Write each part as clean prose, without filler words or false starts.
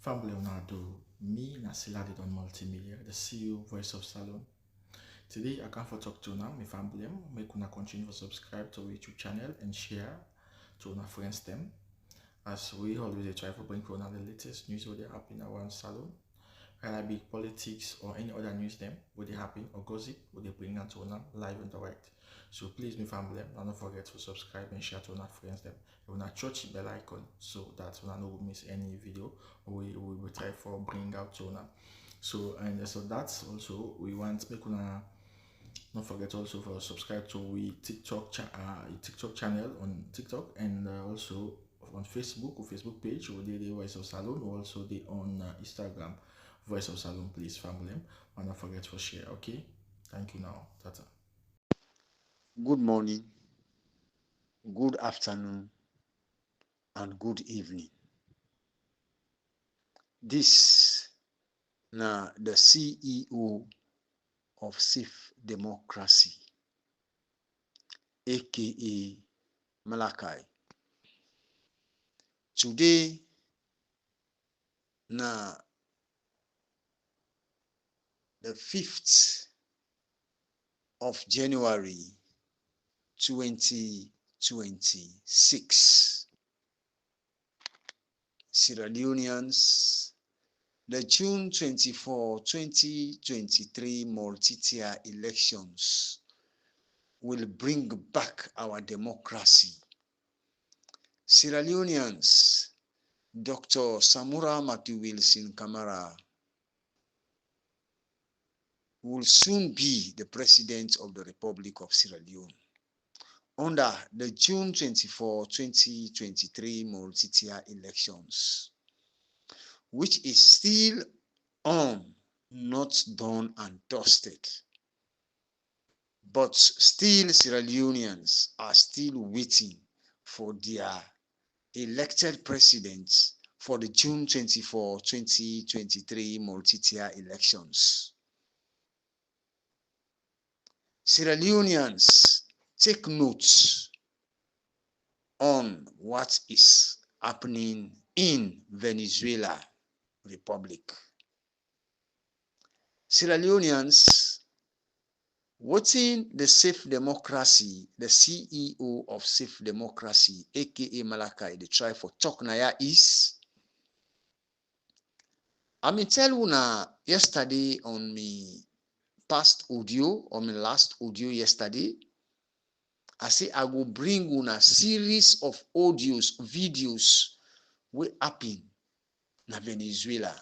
Family Leonardo, me Nasila on multimedia, the CEO voice of Salone. Today I come for talk to now, my family, make una continue to subscribe to our YouTube channel and share to our friends them. As we always try to bring for the latest news what they happen around Salone, whether it be politics or any other news them, what they happen or gossip, what they bring out to una live and direct. So please, my family, don't forget to subscribe and share to our friends them. You wanna touch the bell icon so that you don't miss any video we will try for bring out to una. So that's also we want make una don't forget also for subscribe to we TikTok channel on TikTok and also on Facebook or Facebook page or the Voice of Salone or also the on Instagram Voice of Salone. Please family, and don't forget to share. Okay, thank you now. Tata. Good morning, good afternoon, and good evening. This na the CEO of Civic Democracy, aka Malachi. Today na the 5th of January 2026. Sierra Leoneans, the June 24, 2023 multi-tier elections will bring back our democracy. Sierra Leoneans, Dr. Samura Maki Wilson Kamara will soon be the President of the Republic of Sierra Leone under the June 24, 2023 multi-tier elections, which is still on, not done and dusted. But still, Sierra Leoneans are still waiting for their elected presidents for the June 24, 2023 multi-tier elections. Sierra Leoneans, take notes on what is happening in Venezuela Republic. Sierra Leoneans, watching the Civic Democracy, the CEO of Civic Democracy, aka Malachi, the try for talk naya is, I tell you now yesterday on me past audio, or my last audio yesterday, I say I will bring you a series of audios, videos wey happen na Venezuela.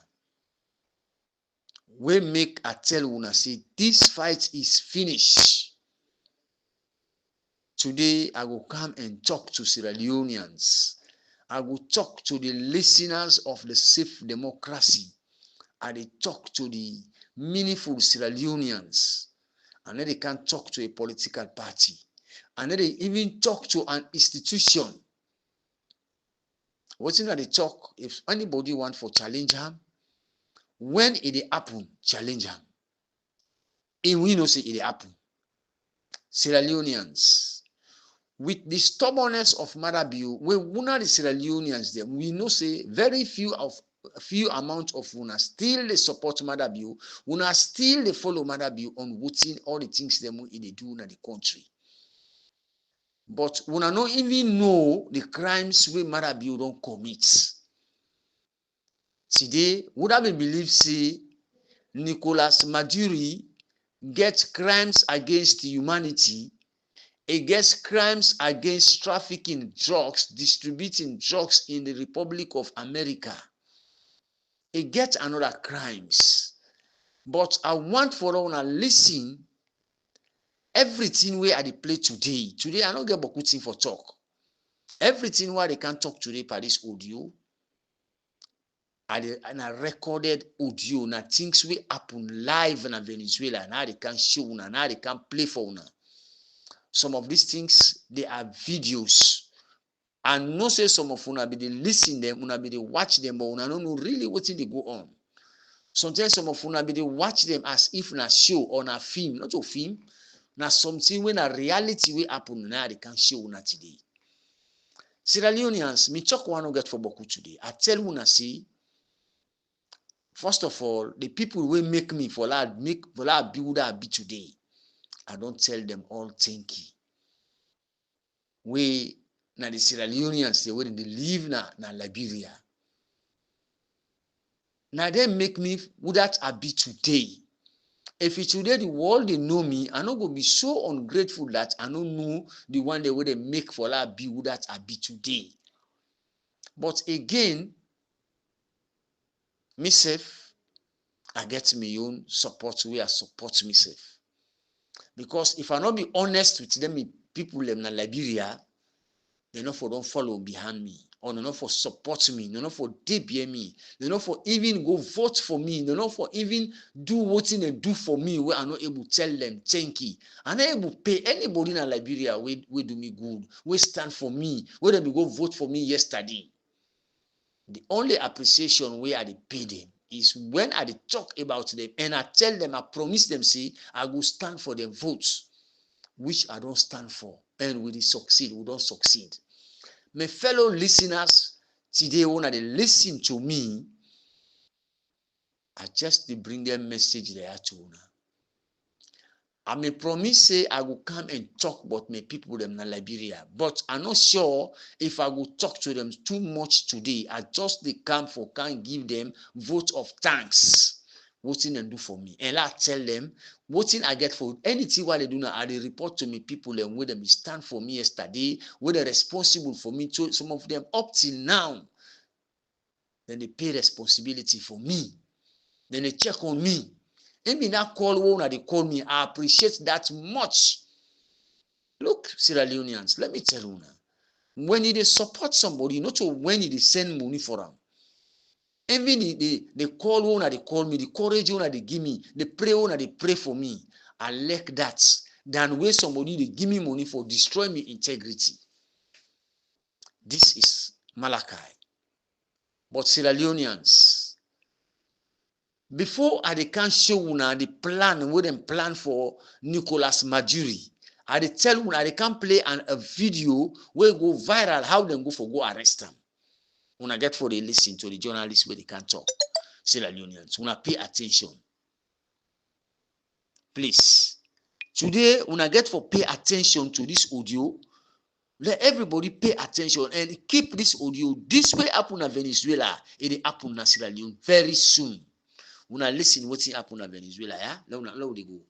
We make I tell una say this fight is finished. Today I will come and talk to Sierra Leoneans. I will talk to the listeners of the Civic Democracy. I will talk to the meaningful Sierra Leoneans. And then they can talk to a political party. And then they even talk to an institution. What's in that they talk? If anybody want for challenge him, when it happen, challenge him. And we know say it happen. Sierra Leoneans, with the stubbornness of Maduro, we una the Sierra Leoneans them, we know say very few amount of una still they support Maduro, una still they follow Maduro on voting all the things them they do in the country. But una don't even know the crimes we Maduro don't commit. Today, would have been believed say Nicolas Maduro gets crimes against humanity, against crimes against trafficking drugs, distributing drugs in the Republic of America. It gets another crimes. But I want for all to listen everything where I play today. Today I don't get beaucoup thing for talk. Everything where they can talk today by this audio. And a recorded audio na things will happen live in Venezuela. Now they can show una, now they can play for una. Some of these things they are videos. And no say some of una be they listen them, una be they watch them, but una don't know really what they go on. Sometimes some of una be they watch them as if na show or na film, not a film, na something when a reality will happen now they can show una today. Sierra Leoneans, me talk one get for Boku today. I tell una say First of all, the people will make me for that build that be today. I don't tell them all thank you. We na the Sierra Leoneans they live na Liberia. Now they make me who that I be today. If it's today the world they know me, I not gonna be so ungrateful that I don't know the one they make for that be who that I be today. But again, myself, I get my own support where I support myself. Because if I not be honest with them, people in Liberia, they not for don't follow behind me, or they not for support me, they not for debate me, they not for even go vote for me, they not for even do what they do for me where I'm not able to tell them thank you. I'm not able to pay anybody in Liberia we do me good, we stand for me, where they go vote for me yesterday. The only appreciation where I pay them is when I talk about them and I tell them, I promise them, see, I will stand for their votes, which I don't stand for. And we succeed, we don't succeed. My fellow listeners, today when they listen to me, I just bring them message there to you. I may promise say I will come and talk about my people them in Liberia, but I'm not sure if I will talk to them too much today. I just come for can give them vote of thanks. What thing they do for me, and I tell them what thing I get for anything what they do now. I report to me people and where them stand for me yesterday, where they responsible for me. To some of them up till now, then they pay responsibility for me. Then they check on me. Maybe that call one they call me. I appreciate that much. Look, Sierra Leoneans, let me tell you now. When they support somebody, not when they send money for them. Even they call one they call me, the courage one they give me, the pray one they pray for me. I like that than when somebody they give me money for destroy me integrity. This is Malachi. But Sierra Leoneans, before I can show una the plan where them plan for Nicolas Maduro, I tell una I can play a video where go viral how them go arrest them. Una get for they listen to the journalists where they can talk. Sierra Leoneans, una pay attention. Please. Today, una get for pay attention to this audio. Let everybody pay attention and keep this audio. This way happen in Venezuela, it happen in Sierra Leone very soon. Una listen what's happening in Venezuela, yeah? Let they go.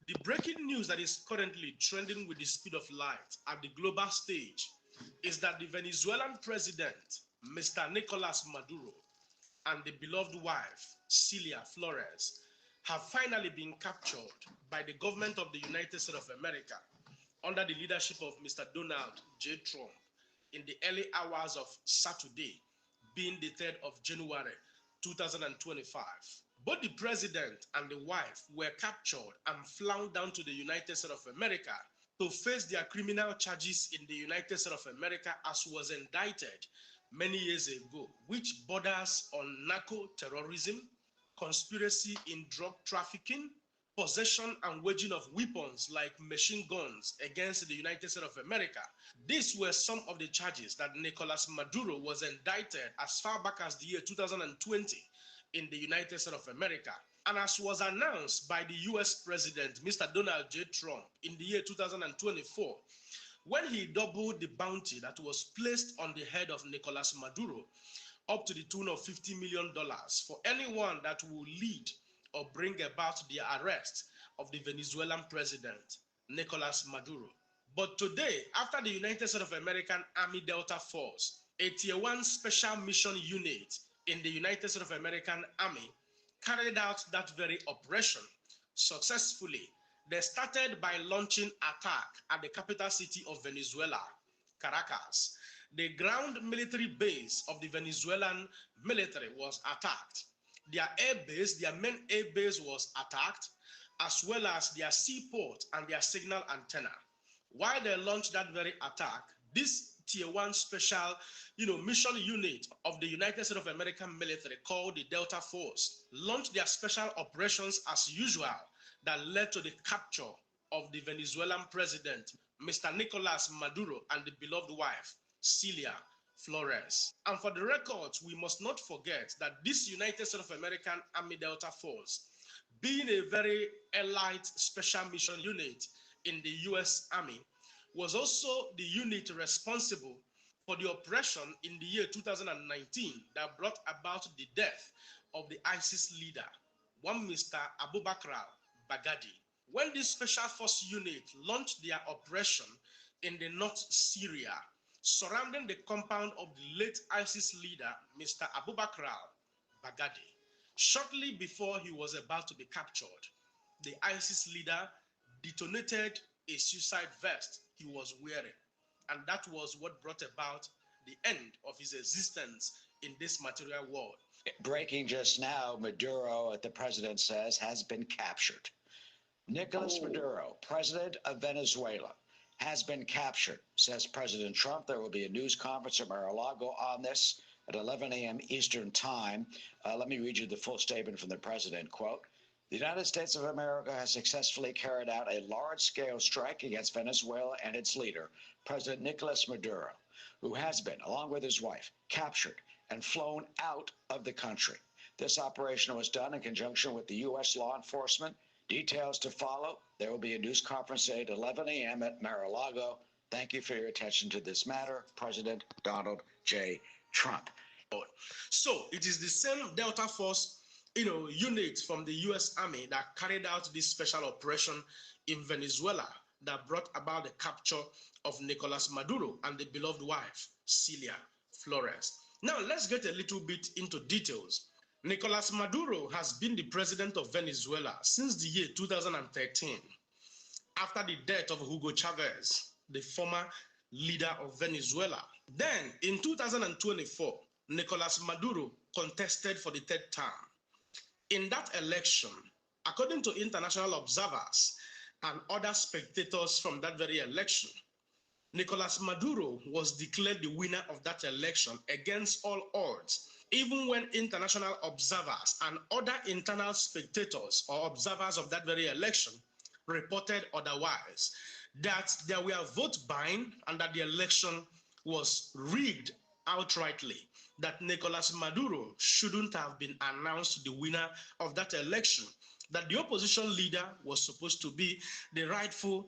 The breaking news that is currently trending with the speed of light at the global stage is that the Venezuelan president, Mr. Nicolas Maduro, and the beloved wife, Celia Flores, have finally been captured by the government of the United States of America under the leadership of Mr. Donald J. Trump in the early hours of Saturday, being the 3rd of January, 2025. Both the president and the wife were captured and flown down to the United States of America to face their criminal charges in the United States of America as was indicted many years ago, which borders on narco-terrorism, conspiracy in drug trafficking, possession and waging of weapons like machine guns against the United States of America. These were some of the charges that Nicolas Maduro was indicted as far back as the year 2020 in the United States of America. And as was announced by the US President, Mr. Donald J. Trump, in the year 2024, when he doubled the bounty that was placed on the head of Nicolas Maduro, up to the tune of $50 million for anyone that will lead or bring about the arrest of the Venezuelan president, Nicolas Maduro. But today, after the United States of American Army Delta Force, a Tier 1 Special Mission Unit in the United States of American Army, carried out that very operation successfully, they started by launching attack at the capital city of Venezuela, Caracas. The ground military base of the Venezuelan military was attacked. Their air base, their main air base was attacked, as well as their seaport and their signal antenna. While they launched that very attack, this Tier 1 special mission unit of the United States of America military called the Delta Force launched their special operations as usual that led to the capture of the Venezuelan president, Mr. Nicolas Maduro, and the beloved wife, Celia Flores. And for the records, we must not forget that this United States of American Army Delta Force, being a very elite special mission unit in the U.S. Army, was also the unit responsible for the operation in the year 2019 that brought about the death of the ISIS leader, one Mr. Abubakar al-Baghdadi. When this special force unit launched their operation in the North Syria, surrounding the compound of the late ISIS leader, Mr. Abubakar al-Baghdadi, shortly before he was about to be captured, the ISIS leader detonated a suicide vest he was wearing, and that was what brought about the end of his existence in this material world. Breaking just now, Maduro, the president says, has been captured. Nicolas Maduro, president of Venezuela, has been captured, says President Trump. There will be a news conference at Mar-a-Lago on this at 11 a.m. Eastern time. Let me read you the full statement from the president. Quote, the United States of America has successfully carried out a large-scale strike against Venezuela and its leader, President Nicolas Maduro, who has been, along with his wife, captured and flown out of the country. This operation was done in conjunction with the U.S. law enforcement. Details to follow. There will be a news conference at 11 a.m. at Mar-a-Lago. Thank you for your attention to this matter, President Donald J. Trump. So it is the same Delta Force, unit from the U.S. Army that carried out this special operation in Venezuela that brought about the capture of Nicolas Maduro and the beloved wife, Celia Flores. Now let's get a little bit into details. Nicolas Maduro has been the president of Venezuela since the year 2013, after the death of Hugo Chavez, the former leader of Venezuela. Then, in 2024, Nicolas Maduro contested for the third term. In that election, according to international observers and other spectators from that very election, Nicolas Maduro was declared the winner of that election against all odds, even when international observers and other internal spectators or observers of that very election reported otherwise, that there were vote buying and that the election was rigged outrightly, that Nicolas Maduro shouldn't have been announced the winner of that election, that the opposition leader was supposed to be the rightful,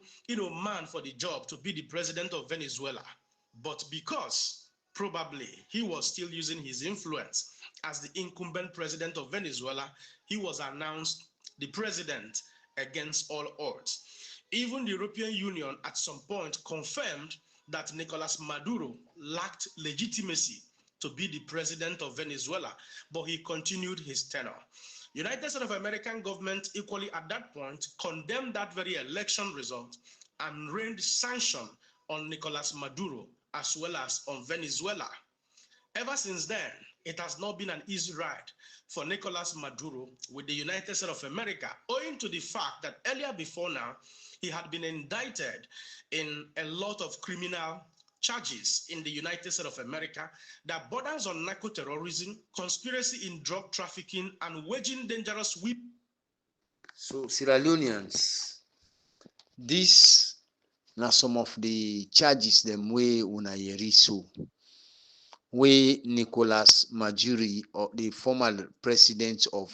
man for the job to be the president of Venezuela. But because probably he was still using his influence as the incumbent president of Venezuela, he was announced the president against all odds. Even the European Union at some point confirmed that Nicolas Maduro lacked legitimacy to be the president of Venezuela, but he continued his tenure. United States of American government equally at that point condemned that very election result and rained sanction on Nicolas Maduro as well as on Venezuela. Ever since then, it has not been an easy ride for Nicolas Maduro with the United States of America, owing to the fact that earlier before now, he had been indicted in a lot of criminal charges in the United States of America that borders on narco-terrorism, conspiracy in drug trafficking, and waging dangerous weapons. So, Sierra Leoneans, these are some of the charges them way una yeri so. Where Nicolas Maduro, or the former president of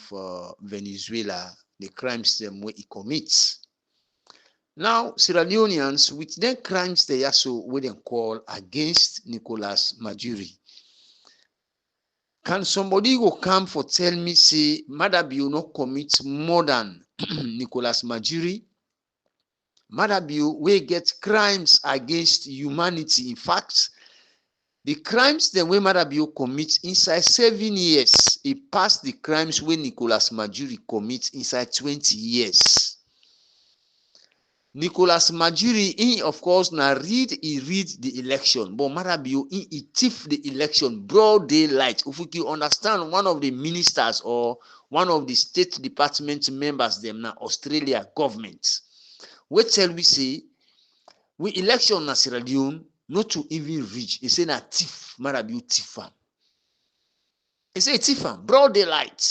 Venezuela, the crimes them where he commits. Now, Sierra Leoneans, with their crimes they also what they call against Nicolas Maduro. Can somebody go come for tell me say Madabio not commit more than Nicolas Maduro? Madabio we get crimes against humanity. In fact, the crimes the way Madabio commits inside 7 years, he passed the crimes when Nicolas Maduro commits inside 20 years. Nicolas Maduro, he of course now read the election, but Madabio he thief the election broad daylight. If we can understand one of the ministers or one of the State Department members them now Australia government, what tell we say we election na Sierra Leone not to even reach. He say na thief, Madabio thief am. He say thief am broad daylight.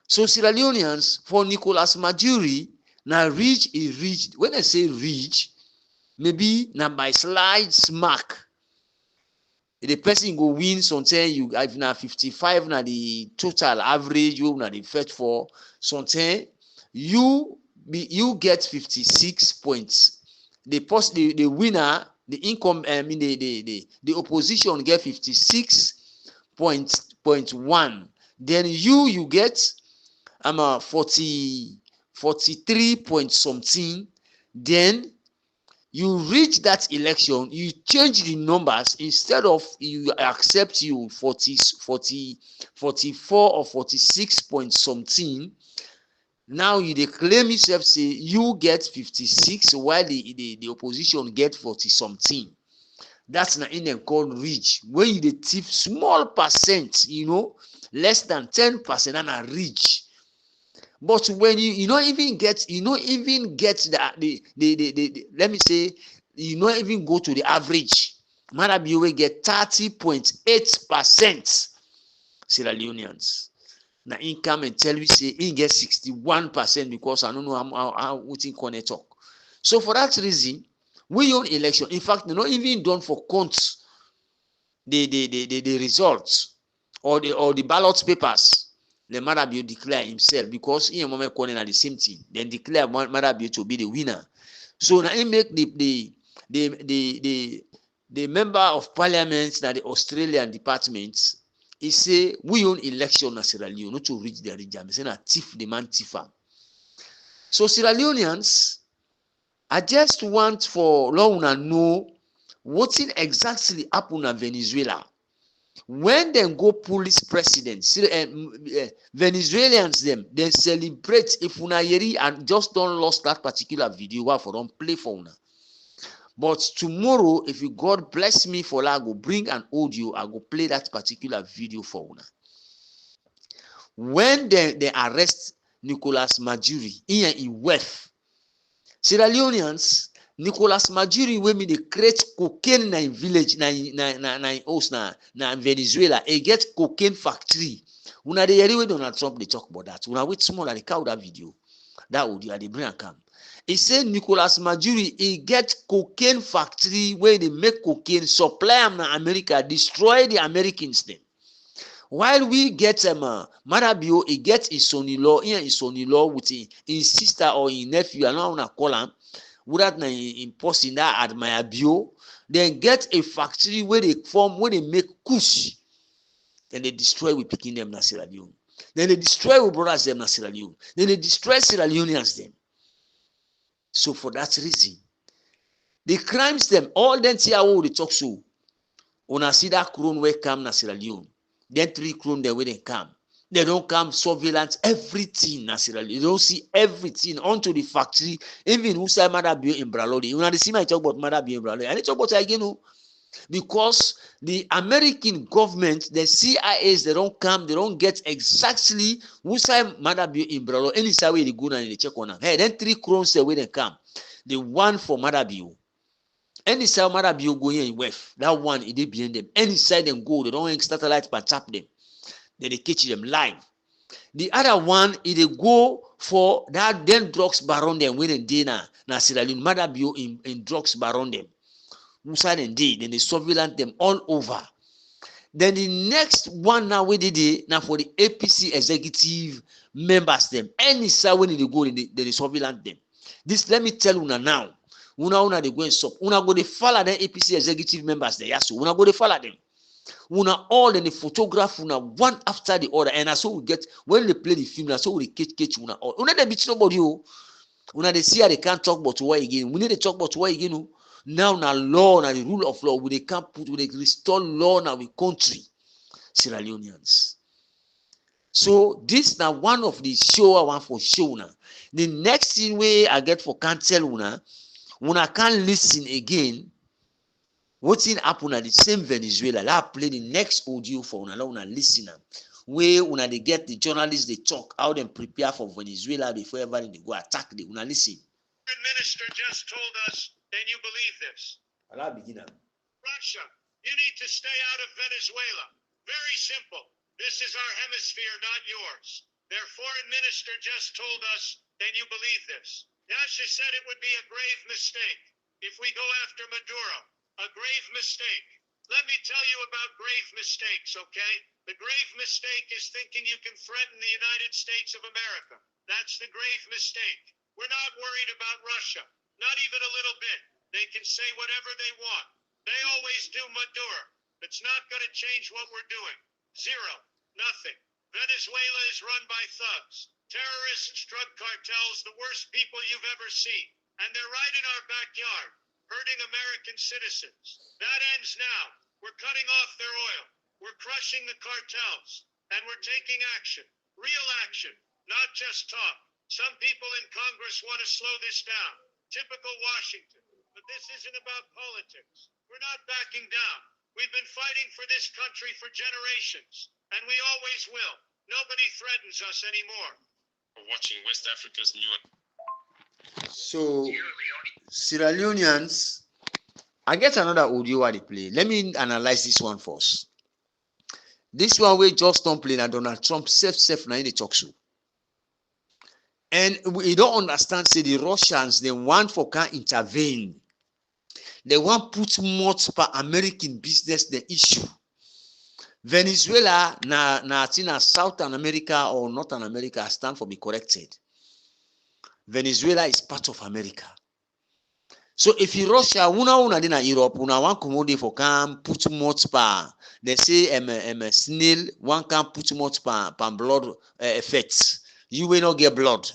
So Sierra Leoneans for Nicolas Maduro. Now reach is reached. When I say reach, maybe now by slides mark. the person go win something. You have now 55 now the total average you now the fetch for something. You get 56 points. The winner, the income, I mean the opposition get 56.1. Then you get 43 point something. Then you reach that election, you change the numbers. Instead of you accept you 44 or 46 point something, now you dey claim yourself say you get 56 while the opposition get 40 something. That's na in dem call reach. When you dey thief small percent, less than 10%, and a reach. But when you don't even get the let me say, you don't even go to the average. Marabi will get 30.8% Sierra Leoneans. Now income and tell you say he get 61% because I don't know how we can talk. So for that reason, we own election. In fact, they're not even done for count the results or the ballot papers. The Marabio declare himself because he and Mohamed Kone are the same thing. Then declare Marabio to be the winner. So now he make the member of parliament that the Australian department, he say we own election in Sierra Leone not to reach the region. He say na thief the man thiefer. So Sierra Leoneans, I just want for long to know what exactly happened in Venezuela. When they go police president, Venezuelans they celebrate if una yeri and just don't lost that particular video for don't play for una. But tomorrow, if you God bless me for that, I go bring an audio, I go play that particular video for una. When they arrest Nicolas Maduro in West Sierra Leoneans, Nicolas Maduro wey me dey create cocaine na village na house na Venezuela. He get cocaine factory. Una dey hear wey Donald Trump dey talk about that. Una wait small and dey cow that video. That audio dey bring am come. He say Nicolas Maduro he get cocaine factory where they make cocaine, supply am na America, destroy the Americans then. While we get Marabio, he get his son-in-law, with his sister or his nephew, I don't know how to call him, without in posting that admire bio, then get a factory where they form, where they make kush, then they destroy with picking them na Sierra Leone. Then they destroy with brothers them na Sierra Leone. Then they destroy Sierra Leoneans them. So for that reason, the crimes them, all them see how they talk so, when I see that crown where come na Sierra Leone, then 3 crown there where they come. They don't come surveillance, everything na Sierra Leone. You don't see everything onto the factory, even who say Madabio in Bralodi. When I see my talk about Madabio in Bralodi, I need to talk about again, because the American government, the CIAs, they don't come, they don't get exactly who say Madabio in Bralodi. Any side way they go and they check on them. Hey, then 3 crowns there where they come. The one for Madabio. Any side Madabio go here in West, that one it is behind them. Any side them go, they don't hang satellite but tap them. Then they catch them live. The other one is they go for that then drugs baron them when they na Sierra Leone. Madabio in drugs baron them. Musa and day, then they surveillance them all over. Then the next one now where they did now for the APC executive members them. Any side when they go, they surveillance them. This let me tell you now. Una they go and stop. Una go they follow the APC executive members there. Yes, so una go they follow them. Una all in the photograph una one after the other. And that's how we get when they play the film, that's how we catch una all. Una they beat nobody. Una they see how they can't talk about why again. We need to talk about why again. Now na law, na the rule of law, we they can't put, we they restore law in our country, Sierra Leoneans. So this now one of the show I want for show now. The next thing way I get for cancel una can't listen again. What's in happen at the same Venezuela? I play the next audio for una listen. Where una they get the journalists they talk how they prepare for Venezuela before ever they go attack the una listen. The minister just told us, and you believe this. I'll begin. Russia, you need to stay out of Venezuela. Very simple. This is our hemisphere, not yours. Their foreign minister just told us, and you believe this. Yasha said it would be a grave mistake if we go after Maduro. A grave mistake. Let me tell you about grave mistakes, okay? The grave mistake is thinking you can threaten the United States of America. That's the grave mistake. We're not worried about Russia, not even a little bit. They can say whatever they want. They always do, Maduro. It's not going to change what we're doing. Zero. Nothing. Venezuela is run by thugs, terrorists, drug cartels, the worst people you've ever seen. And they're right in our backyard, hurting American citizens. That ends now. We're cutting off their oil. We're crushing the cartels. And we're taking action. Real action. Not just talk. Some people in Congress want to slow this down. Typical Washington. But this isn't about politics. We're not backing down. We've been fighting for this country for generations. And we always will. Nobody threatens us anymore. For watching West Africa's new. So, Sierra Leoneans, I get another audio I play. Let me analyze this one first. This one we just don't play, and Donald Trump self now in the talk show. And we don't understand, say the Russians, they want for can intervene. They want put more per American business the issue. Venezuela, na Southern America or Northern America, stand for be corrected. Venezuela is part of America. So if you Russia, una in Europe, una one commodity for can put more per, they say snail, one can put more per blood effects. You will not get blood.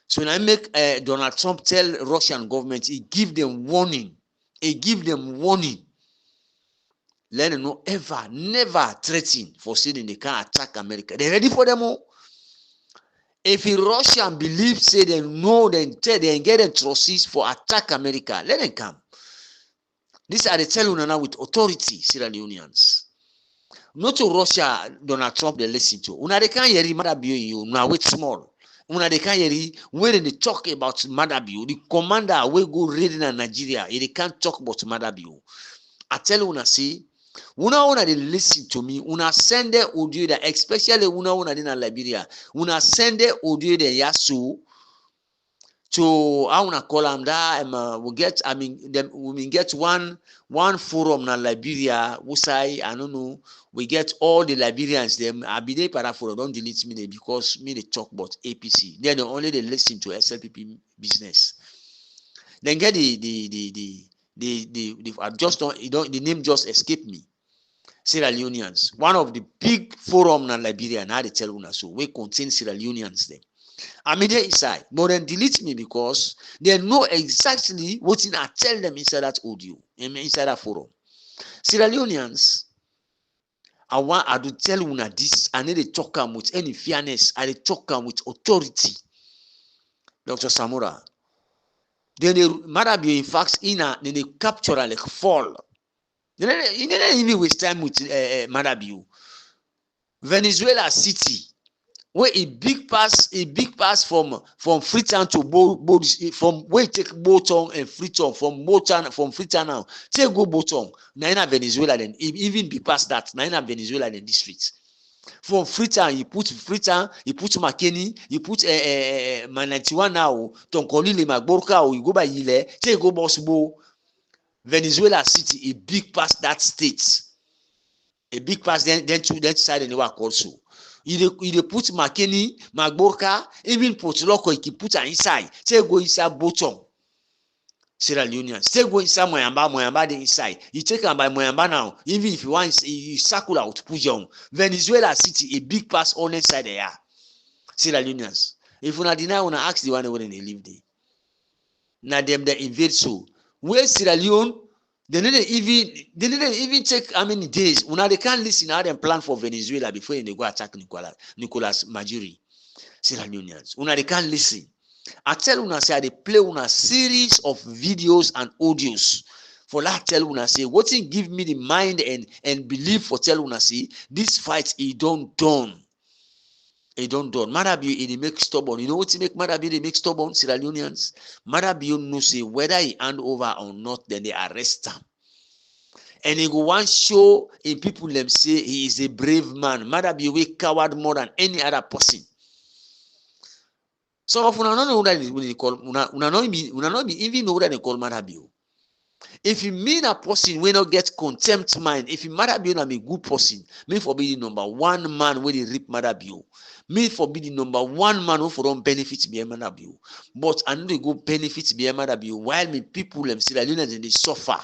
So when I make Donald Trump tell Russian government, he give them warning. He give them warning. Let them know ever, never threaten for saying they can attack America. They ready for them all. If a Russian believes, say they know, then they get atrocities for attack America, let them come. These are the telling now with authority, Sierra Leoneans. Not to Russia, Donald Trump, they listen to. Una they can't hear Madabio, you now wait small. Una they can't hear when they talk about Madabio, the commander will go raiding in Nigeria, they can't talk about Madabio. I tell una see, una they listen to me, una send the audio that, especially una in Liberia, una send the audio the Yasu to I wanna call them that we get, I mean them we get one forum in Liberia, we say I don't know, we get all the Liberians them I be there para forum, don't delete me there because me they talk about APC. Then only they listen to SLPP business. Then get I just don't the name just escaped me. Sierra Leoneans, one of the big forum in Liberia, now they tell una so we contain Sierra Leoneans them. I mean they inside, but then delete me because they know exactly what I tell them inside that audio, inside that forum. Sierra Leoneans, I do tell una this, I need to talk them with any fairness, I talk them with authority. Dr. Samura. Then they Madabio, in fact, then they capture like fall. You didn't even waste time with Madabio. Venezuela City, where a big pass from Freetown to from where you take Boton and Freetown from Freetown now. Take go Boton. Now Venezuela then even be past that. Now Venezuela then districts. From Freetown, you put McKinney, you put my 91 now, Tonkolile Magborka, or you go by Yile, take go Bosbo. Venezuela City, a big past that state. A big past then to that side and work also. You put McKinney, Magborka, even put Loco, you put her inside. Take go inside Boton. Sierra Leoneans. Still go inside Moyamba the inside. You take them by Moyamba now. Even if you want, you circle out, Pujon. Venezuela City, a big pass on the side there. Sierra Leoneans. If you not deny, you ask the one where they live there. Now them they invade so. Where Sierra Leone, they didn't even take how many days. Una they can't listen how them plan for Venezuela before they go attack Nicolas Maduro. Sierra Leoneans. Una they can't listen. I tell una say they play una series of videos and audios. For that tell una say what it give me the mind and belief for tell una say this fight it don't done. It don't done. Madabio it make stubborn. You know what make Madabio they make stubborn, Sierra Leoneans? Madabio no say whether he hand over or not, then they arrest him. And he go one show in people them say he is a brave man. Madabio we coward more than any other person. So if una know that they call una not even know that they call Madabio. If you mean a person will not get contempt mind, if you mother be a good person, me for be the number one man where they rip mother be. Me for be the number one man who for don't benefit be a mother be. But I know they go benefit be a mother be while me people them Sierra Leoneans and they suffer.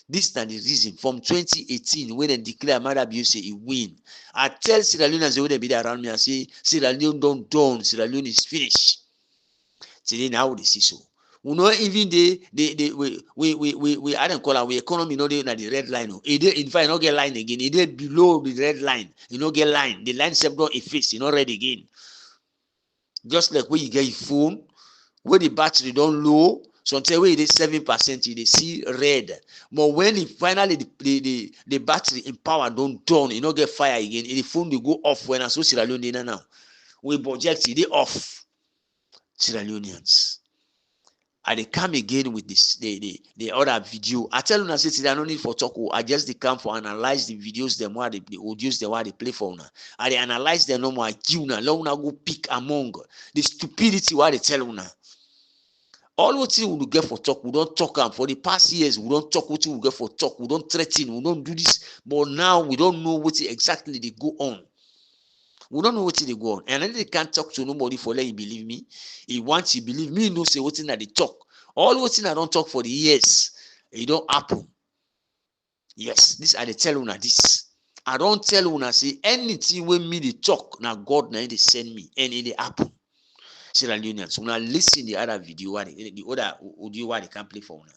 This is the reason from 2018 when they declare mother be say he win. I tell Sierra Leoneans they would be there around me and say Sierra Leone don't done, Sierra Leone is finished. Today now they see so. We know even we I don't call our economy no dey na the red line. In fact, no get line again. It is below the red line. You no get line. The line self don't efface. You not red again. Just like when you get your phone, when the battery don't low, sometimes when it is 7%, you see red. But when finally the battery in power don't turn, you not get fire again. The phone will go off when I saw Sierra Leone now. We project it off. Sierra Leoneans. I they come again with this the other video. I tell you, I say I don't need for talk. I just they come for analyze the videos them what the audios them what they play for now. I they analyze them no more. You now long now go pick among the stupidity what they tell you now. All what we will get for talk, we don't talk for the past years. We don't talk what we will get for talk. We don't threaten. We don't do this. But now we don't know what exactly they go on. We don't know what they go on. And then they can't talk to nobody for let you believe me. If once you believe me, no say what thing that they talk. All what thing I don't talk for the years, it don't happen. Yes, this I they tell you now this. I don't tell you now say anything when me they talk, now God now they send me and it happen. Sierra Leoneans. So now listen the other video, the other audio what they can play for now.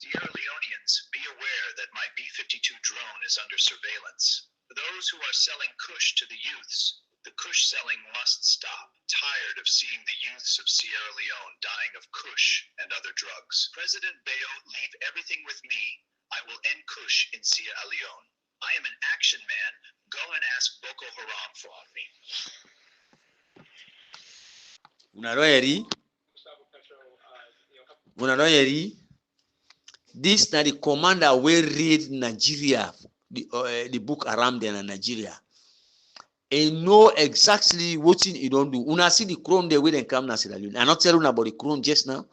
Sierra Leoneans, be aware that my B-52 drone is under surveillance. For those who are selling kush to the youths, the kush selling must stop. Tired of seeing the youths of Sierra Leone dying of kush and other drugs. President Bio, leave everything with me. I will end kush in Sierra Leone. I am an action man. Go and ask Boko Haram for me. This na the commander will read Nigeria, the book around there in Nigeria. And know exactly what he don't do. Una see the crown there where they come na Sierra Leone. I'm not telling about the crown just now.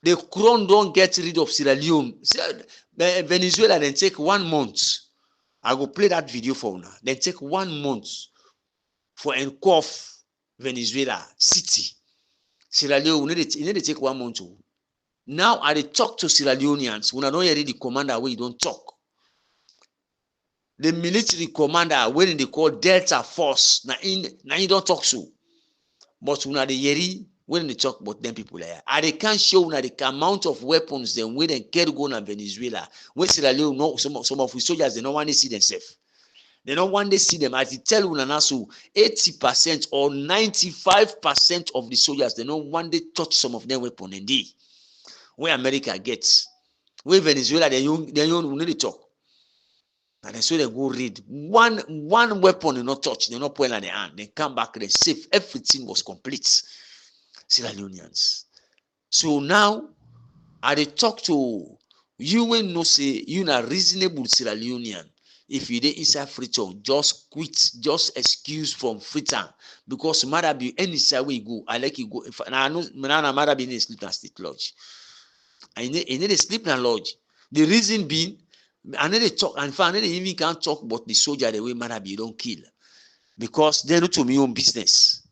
The crown don't get rid of Sierra Leone. Venezuela then take 1 month. I go play that video for now. Then take 1 month for engulf Venezuela city. Sierra Leone, you need to take 1 month. Now I talk to Sierra Leoneans. When I don't hear the commander where you don't talk. The military commander when they call Delta Force, now you don't talk so. But when they hear when they talk about them people there, and they can't show now the amount of weapons them when they get go to Venezuela. When Sierra Leone, no, some of the soldiers they don't want to see themselves. They don't want to see them. I tell you now, so 80% or 95% of the soldiers they don't want to touch some of them weapon indeed. Where America gets, where Venezuela they don't need to talk. And so they go read one weapon they not touch, they not point at the hand. They come back, they safe. Everything was complete. Sierra Leoneans. So now I they talk to you when no say you na reasonable Sierra Leonean. If you dey inside Freetown, just quit, just excuse from Freetown. Because matter be any side where you go, I like you go. Now I know matter be in a sleep and state lodge. I need a sleep and lodge. The reason being, I need to talk, and I need even can't talk about the soldier the way matter be don't kill. Because they're not to me own business.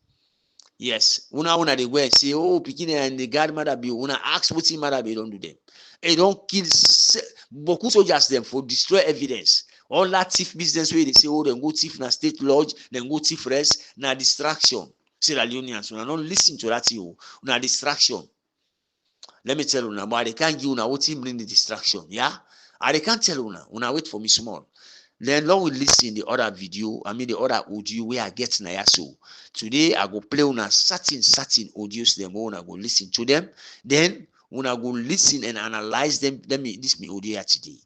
Yes. Una they go and say, oh, Pikini and the guard matter be, una ask what's in matter be, don't do them. They don't kill beaucoup soldiers them for destroy evidence. All that thief business where they say, oh, then go thief na state lodge, then go thief rest, na distraction. Sierra Leoneans, una don't listen to that you, na distraction. Let me tell you now, but they can't give you what him bring the distraction. Yeah? And they can't tell you now. Una wait for me small. Then long we listen the other video, the other audio where I get na so. Today I go play una certain audios them una go listen to them. Then una go listen and analyze them. This me audio here today.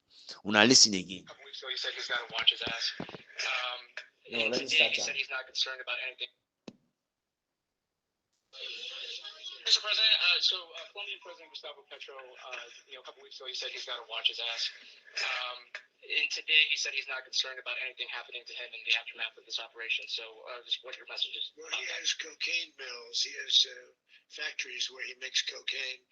Una listen again. A couple weeks ago he said he's got to watch his ass. No, let me today start he said he's not concerned about anything. Mr. President, Colombian President Gustavo Petro, a couple weeks ago, he said he's got to watch his ass. And today, he said he's not concerned about anything happening to him in the aftermath of this operation. So, just what your message is? Well, he has cocaine mills. He has factories where he makes cocaine,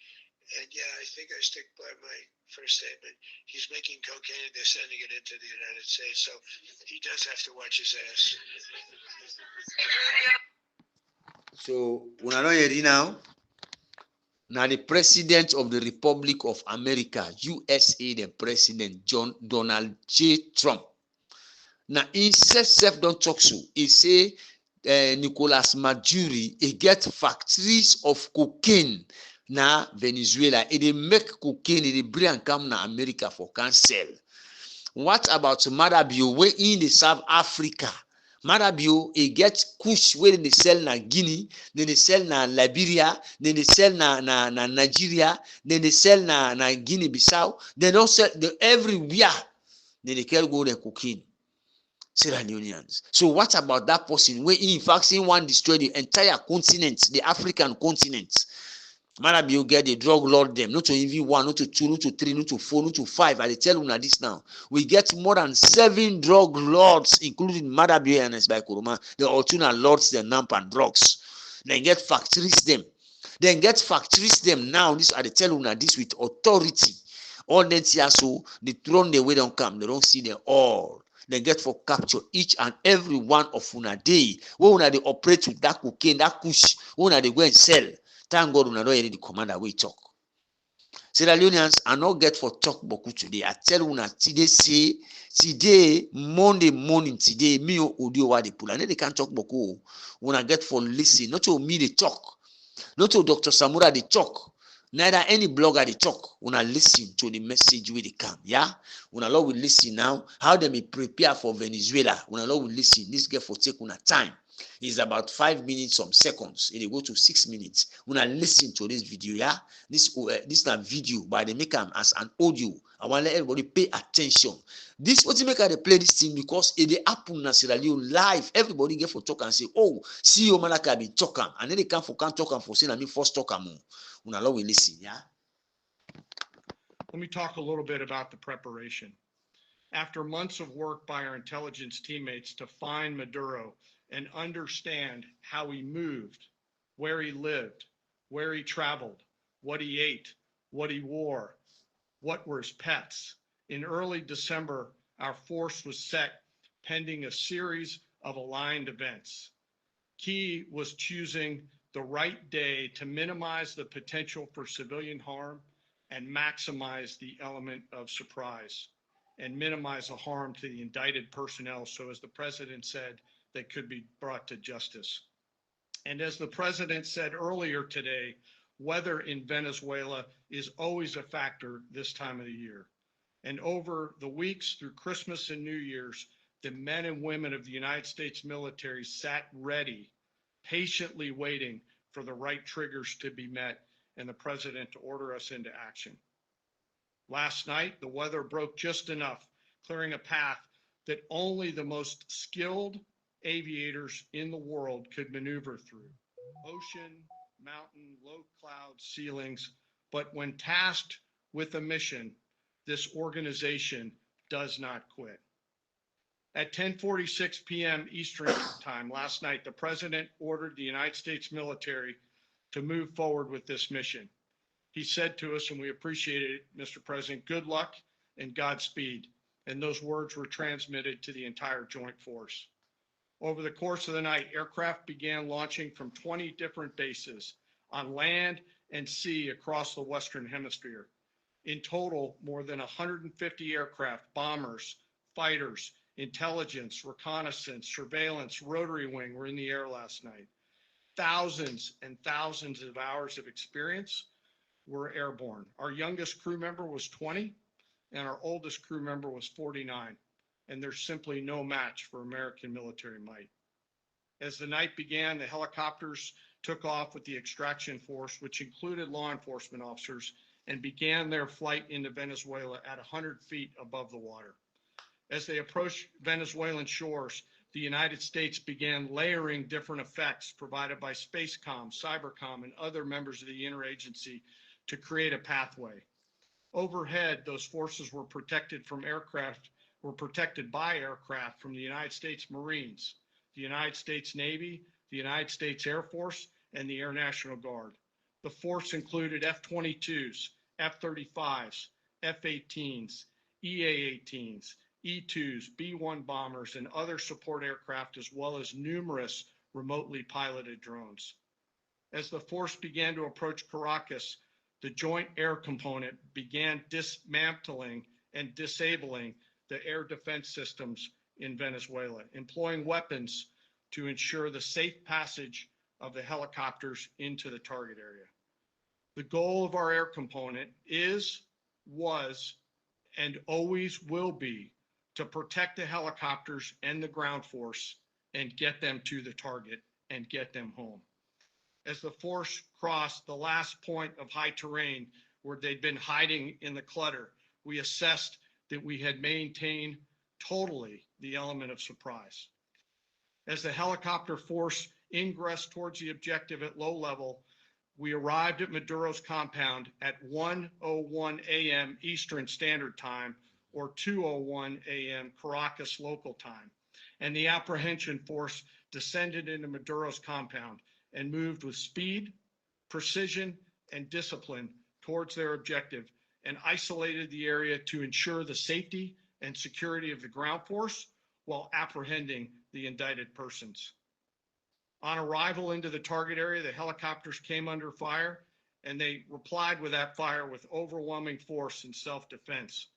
And yeah, I think I stick by my first statement. He's making cocaine and they're sending it into the United States. So he does have to watch his ass. So when I don't hear it now, the president of the Republic of America, USA, the president Donald J. Trump. Now he self don't talk so. He say Nicolas Maduro, he get factories of cocaine na Venezuela. They make cocaine, they bring and come na America for can sell. What about Maduro wey in the South Africa? Maduro, he get kush wey they sell na Guinea, then they sell na Liberia, then they sell na Nigeria, then they sell na Guinea-Bissau, then don't sell everywhere. Then they can go the cocaine. Sierra Leoneans. So what about that person where in fact he want to destroy the entire continent, the African continent? Maduro get the drug lord them, not to even one, not to two, not to three, not to four, not to five. I tell you this now. We get more than 7 drug lords, including Maduro and by Kuruma. The Altuna lords the namp and drugs. Then get factories them. Then get factories them now. This I tell you this with authority. All them so the throne the way don't come, they don't see them all. They get for capture each and every one of una day. When una they operate with that cocaine, that kush, when una they go and sell. Thank God una don't hear the commander we talk. Sierra Leoneans are not get for talk boku today. I tell una today say today Monday morning today me audio wa they pull. And they can't talk boku. Una get for listen. Not to me they talk. Not to Dr. Samura they talk. Neither any blogger they talk. Una listen to the message where they come. Yeah? Una Lord will listen now. How they may prepare for Venezuela. Una Lord will listen. This get for take una time. It's about 5 minutes, some seconds. It will go to 6 minutes. Una listen to this video. Yeah? This is a video, but they make them as an audio. I want to let everybody pay attention. This what you make they play this thing because it happen in Sierra Leone live. Everybody get for talk and say, oh, CEO Malaka be talking. And then they can't talk and for saying I mean first talk more. Una Lord will listen, yeah. Let me talk a little bit about the preparation. After months of work by our intelligence teammates to find Maduro and understand how he moved, where he lived, where he traveled, what he ate, what he wore, what were his pets. In early December, our force was set pending a series of aligned events. Key was choosing the right day to minimize the potential for civilian harm and maximize the element of surprise and minimize the harm to the indicted personnel. So as the president said, they could be brought to justice. And as the president said earlier today, weather in Venezuela is always a factor this time of the year. And over the weeks through Christmas and New Year's, the men and women of the United States military sat ready, patiently waiting for the right triggers to be met and the president to order us into action. Last night, the weather broke just enough, clearing a path that only the most skilled aviators in the world could maneuver through. Ocean, mountain, low cloud ceilings, but when tasked with a mission, this organization does not quit. At 10:46 p.m. Eastern time last night, the president ordered the United States military to move forward with this mission. He said to us, and we appreciate it, Mr. President, good luck and Godspeed. And those words were transmitted to the entire joint force. Over the course of the night, aircraft began launching from 20 different bases on land and sea across the Western Hemisphere. In total, more than 150 aircraft, bombers, fighters, intelligence, reconnaissance, surveillance, rotary wing were in the air last night. Thousands and thousands of hours of experience were airborne. Our youngest crew member was 20 and our oldest crew member was 49. And there's simply no match for American military might. As the night began, the helicopters took off with the extraction force, which included law enforcement officers, and began their flight into Venezuela at 100 feet above the water. As they approached Venezuelan shores, the United States began layering different effects provided by Spacecom, Cybercom, and other members of the interagency to create a pathway. Overhead, those forces were protected by aircraft from the United States Marines, the United States Navy, the United States Air Force, and the Air National Guard. The force included F-22s, F-35s, F-18s, EA-18s, E-2s, B-1 bombers, and other support aircraft, as well as numerous remotely piloted drones. As the force began to approach Caracas, the Joint Air Component began dismantling and disabling the air defense systems in Venezuela, employing weapons to ensure the safe passage of the helicopters into the target area. The goal of our air component is, was, and always will be to protect the helicopters and the ground force and get them to the target and get them home. As the force crossed the last point of high terrain where they'd been hiding in the clutter, we assessed that we had maintained totally the element of surprise. As the helicopter force ingressed towards the objective at low level, we arrived at Maduro's compound at 1:01 a.m. Eastern Standard Time, or 2:01 a.m. Caracas local time, and the apprehension force descended into Maduro's compound and moved with speed, precision, and discipline towards their objective, and isolated the area to ensure the safety and security of the ground force while apprehending the indicted persons. On arrival into the target area, the helicopters came under fire, and they replied with that fire with overwhelming force and self-defense.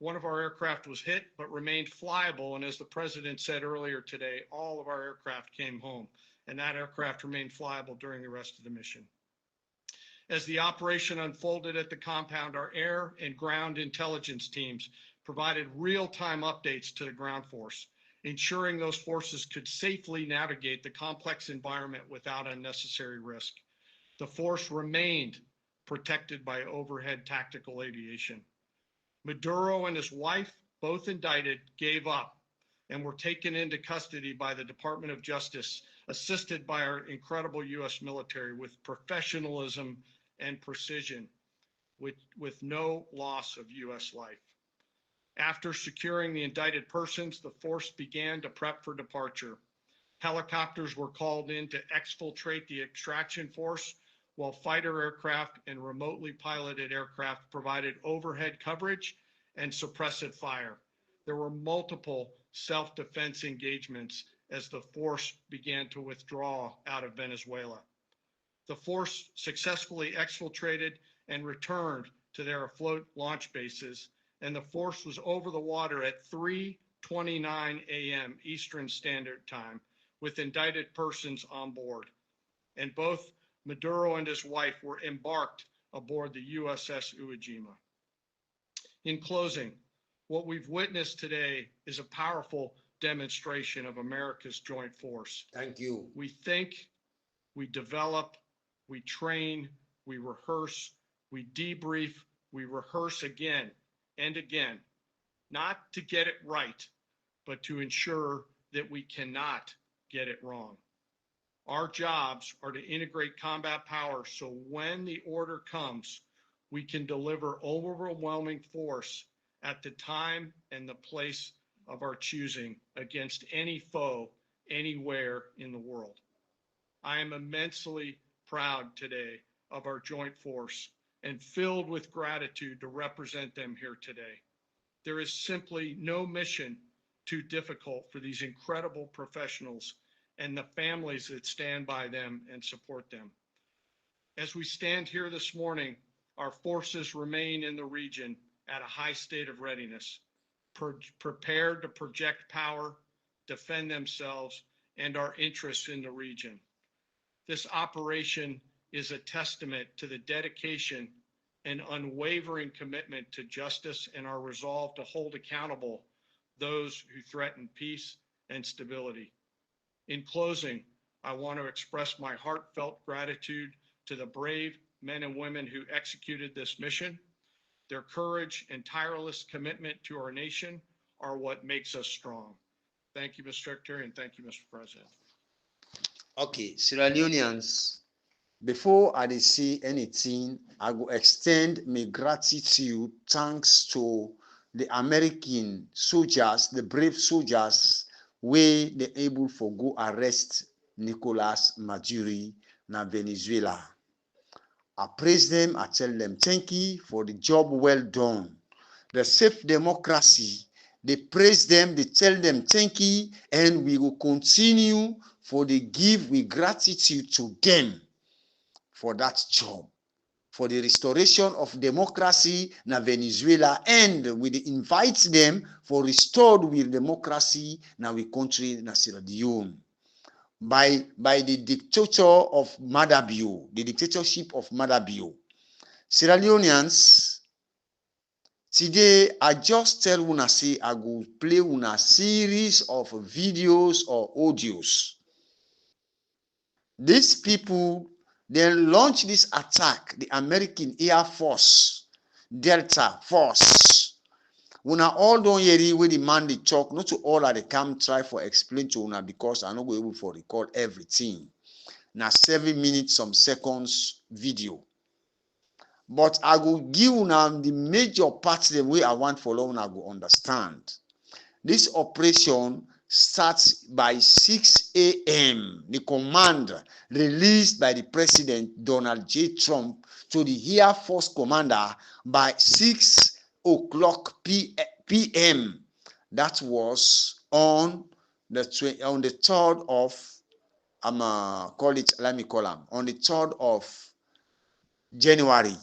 One of our aircraft was hit, but remained flyable, and as the president said earlier today, all of our aircraft came home, and that aircraft remained flyable during the rest of the mission. As the operation unfolded at the compound, our air and ground intelligence teams provided real-time updates to the ground force, ensuring those forces could safely navigate the complex environment without unnecessary risk. The force remained protected by overhead tactical aviation. Maduro and his wife, both indicted, gave up and were taken into custody by the Department of Justice, assisted by our incredible U.S. military with professionalism and precision, with no loss of U.S. life. After securing the indicted persons, the force began to prep for departure. Helicopters were called in to exfiltrate the extraction force, while fighter aircraft and remotely piloted aircraft provided overhead coverage and suppressive fire. There were multiple self-defense engagements as the force began to withdraw out of Venezuela. The force successfully exfiltrated and returned to their afloat launch bases, and the force was over the water at 3:29 a.m. Eastern Standard Time with indicted persons on board. And both Maduro and his wife were embarked aboard the USS Iwo Jima. In closing, what we've witnessed today is a powerful demonstration of America's joint force. Thank you. We think, we develop, we train, we rehearse, we debrief, we rehearse again and again, not to get it right, but to ensure that we cannot get it wrong. Our jobs are to integrate combat power so when the order comes, we can deliver overwhelming force at the time and the place of our choosing against any foe anywhere in the world. I am immensely proud today of our joint force and filled with gratitude to represent them here today. There is simply no mission too difficult for these incredible professionals and the families that stand by them and support them. As we stand here this morning, our forces remain in the region at a high state of readiness, prepared to project power, defend themselves, and our interests in the region. This operation is a testament to the dedication and unwavering commitment to justice and our resolve to hold accountable those who threaten peace and stability. In closing, I want to express my heartfelt gratitude to the brave men and women who executed this mission. Their courage and tireless commitment to our nation are what makes us strong. Thank you, Mr. Secretary, and thank you, Mr. President. Okay, Sierra Leoneans, before I say anything, I will extend my gratitude, thanks to the American soldiers, the brave soldiers, where they able for go arrest Nicolas Maduro na Venezuela. I praise them, I tell them thank you for the job well done. The safe democracy, they praise them, they tell them thank you, and we will continue for the give with gratitude to them for that job, for the restoration of democracy na Venezuela, and we invite them for restored with democracy na we country na Sierra Leone. By the dictator of Maduro, the dictatorship of Maduro. Sierra Leoneans, today I just tell una say I go play una series of videos or audios. These people, they launch this attack, the American Air Force, Delta Force. Una all don't hear where the man they talk, not to all at the come try for explain to una because I not go able for record everything. Now 7 minutes, some seconds video. But I will give una the major parts the way I want for una go understand. This operation starts by 6 a.m. The command released by the President Donald J. Trump to the Air Force commander by 6 o'clock p.m. That was on the 3rd of on the 3rd of January.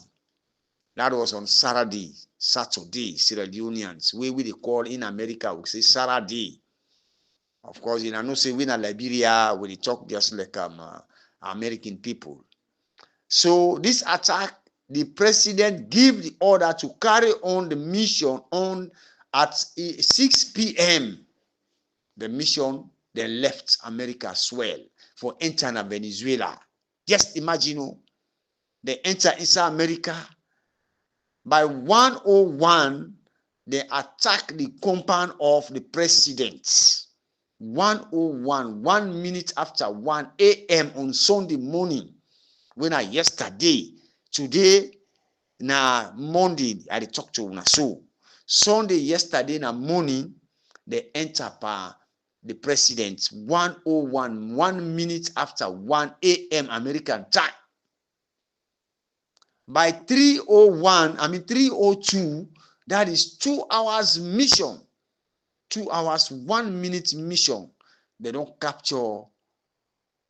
That was on Saturday, Sierra Leoneans. We call in America, we say Saturday. Of course, you know, say we in Liberia, we talk just like American people. So this attack, the president gave the order to carry on the mission on at 6 p.m. The mission then left America as well for entering Venezuela. Just imagine, they enter inside America. By 1:01, they attack the compound of the president. 1:01, 1 minute after 1 a.m. on Sunday morning. When yesterday, today, na Monday, I talk to una so. Sunday, yesterday, na morning, they enter by the president. 1:01, 1 minute after 1 a.m. American time. By 3:02, that is 2 hours mission. 2 hours, 1 minute mission. They don't capture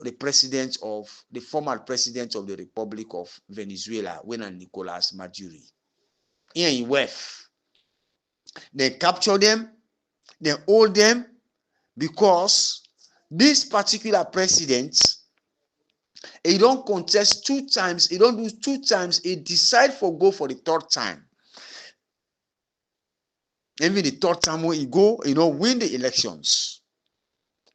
the president of the former president of the Republic of Venezuela, when Nicolas Maduro. Here in WEF. They capture them, they hold them, because this particular president, he don't contest 2 times, he don't do 2 times, he decide for go for the 3rd time. Even the 3rd time when he go, win the elections.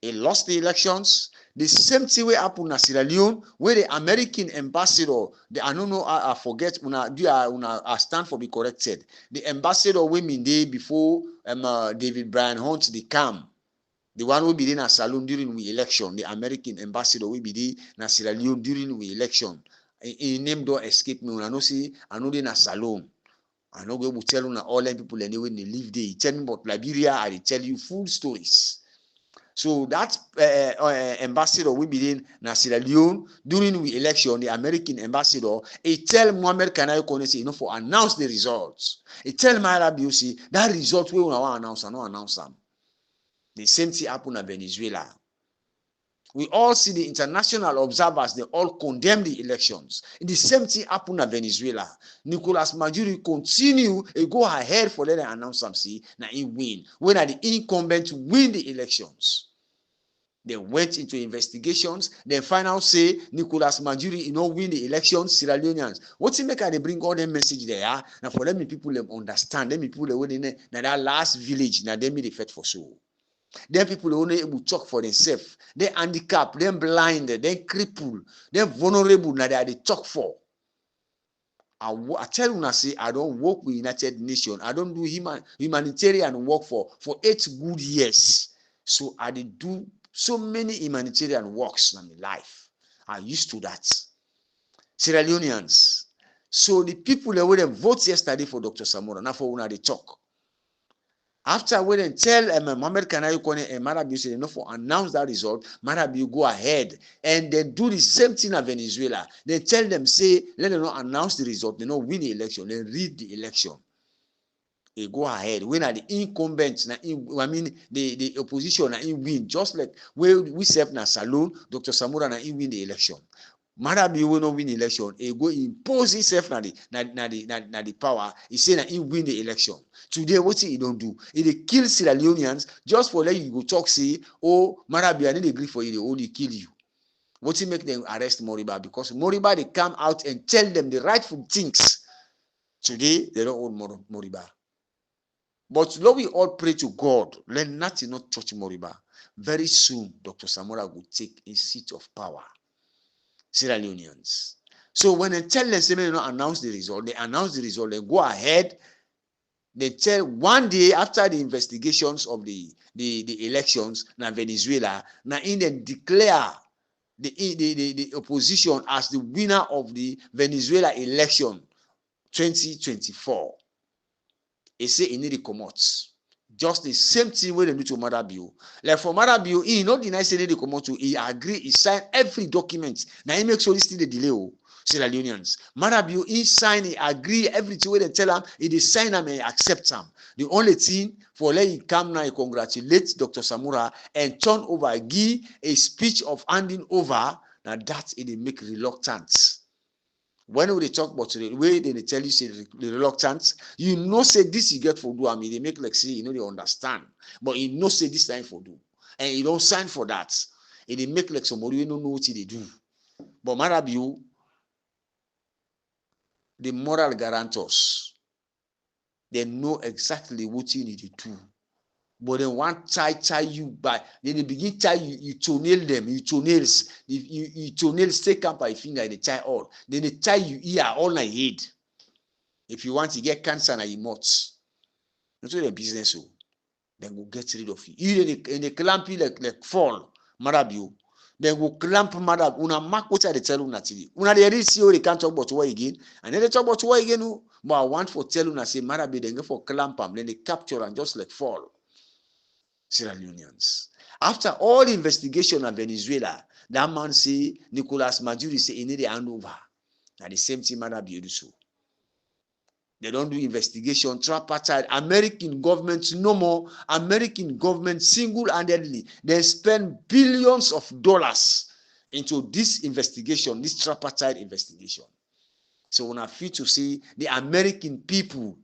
He lost the elections. The same thing will happen in Sierra Leone, where the American ambassador, I don't know, I forget, I stand for be corrected. The ambassador women day before David Bryan Hunt the cam. The one will be in a Salone during the election. The American ambassador will be in Sierra Leone during the election. His name don't escape me. I know in a Salone. I know we will tell you all the people anyway they live there. Tell me about Liberia, I tell you full stories. So that ambassador will be in Sierra Leone during the election. The American ambassador, he tell Muammar Kanai for announce the results. He tell Myra BOC that result we want to announce and not announce them. The same thing happened in Venezuela. We all see the international observers, they all condemn the elections. The same thing happened in Venezuela. Nicolas Maduro continue, he go ahead for them to announce some, see, now he win. When are the incumbent win the elections? They went into investigations. Then final say Nicolas Maduro win the elections. Sierra Leoneans. What's it make? They bring all them message there. Now for them people them understand. Them people they went in that last village. Now they made the fight for so. Then people only able to talk for themselves. They handicapped, they blind, they crippled, they vulnerable. Now they are the talk for. I tell you, I say I don't work with United Nations. I don't do humanitarian work for 8 good years. So I did do so many humanitarian works in my life. I'm used to that. Sierra Leoneans. So the people that were vote yesterday for Dr. Samora, now for una they talk. After when they tell Mohamed Kanayo Kone and Marabi say enough for announce that result, Marabi go ahead and then do the same thing in Venezuela. They tell them, say, let them not announce the result, they not win the election, they read the election. They go ahead. When are the incumbents, the opposition na in win, just like we serve na Salone, Dr. Samura na in win the election. Marabi will not win the election. He go impose himself na the power. He say that he win the election. Today, what he don't do? He kill Sierra Leoneans just for let you go talk say, oh, Marabi, I need to agree for you. They only kill you. What he make them arrest Moriba? Because Moriba they come out and tell them the rightful things. Today they don't own Moriba. But Lord, we all pray to God. Let nothing not touch Moriba. Very soon, Dr. Samora will take a seat of power. Sierra Leoneans. So when they tell them, they not announce the result, they announce the result, they go ahead. They tell one day after the investigations of the elections in Venezuela, now in they declare the opposition as the winner of the Venezuela election 2024. They say he need to come out. Just the same thing when they do to Marabio. Like for Marabio, he not deny say they come out to, he agree, he sign every document. Now he makes sure he still the delay. Sierra Leoneans. Marabio, he sign, he agree, everything when they tell him, he sign him and accept him. The only thing for let him come now, he congratulate Dr. Samura and turn over, give a speech of handing over. Now that it make reluctance. When they talk about the way they tell you say the reluctance, you know say this you get for do. I mean they make like say you know they understand, but you know say this time for do, and you don't sign for that. And they make like somebody you don't know what they do. But Marabio, the moral guarantors, they know exactly what you need to do. But then one tie you by, then they begin tie you toenail them, you toenails, you toenails take up by finger, they tie all. Then they tie you ear all night head. If you want to get cancer na you must. That's what the business so. Then go get rid of you. You in the clamp you like fall, Marabio. Then go clamp Marab. Una mark what they tell una TV. Una they really see they can't talk about war again. And then they talk about war again. But I want for tell una say Marabio then go for clamp them. Then they capture and just like fall. Sierra Leoneans. After all the investigation of Venezuela, that man say Nicolas Maduro say he need a handover. Now the same thing Marabio do so. They don't do investigation, tripartite. American government no more. American government single-handedly they spend billions of dollars into this investigation, this tripartite investigation. So when I feel to see the American people,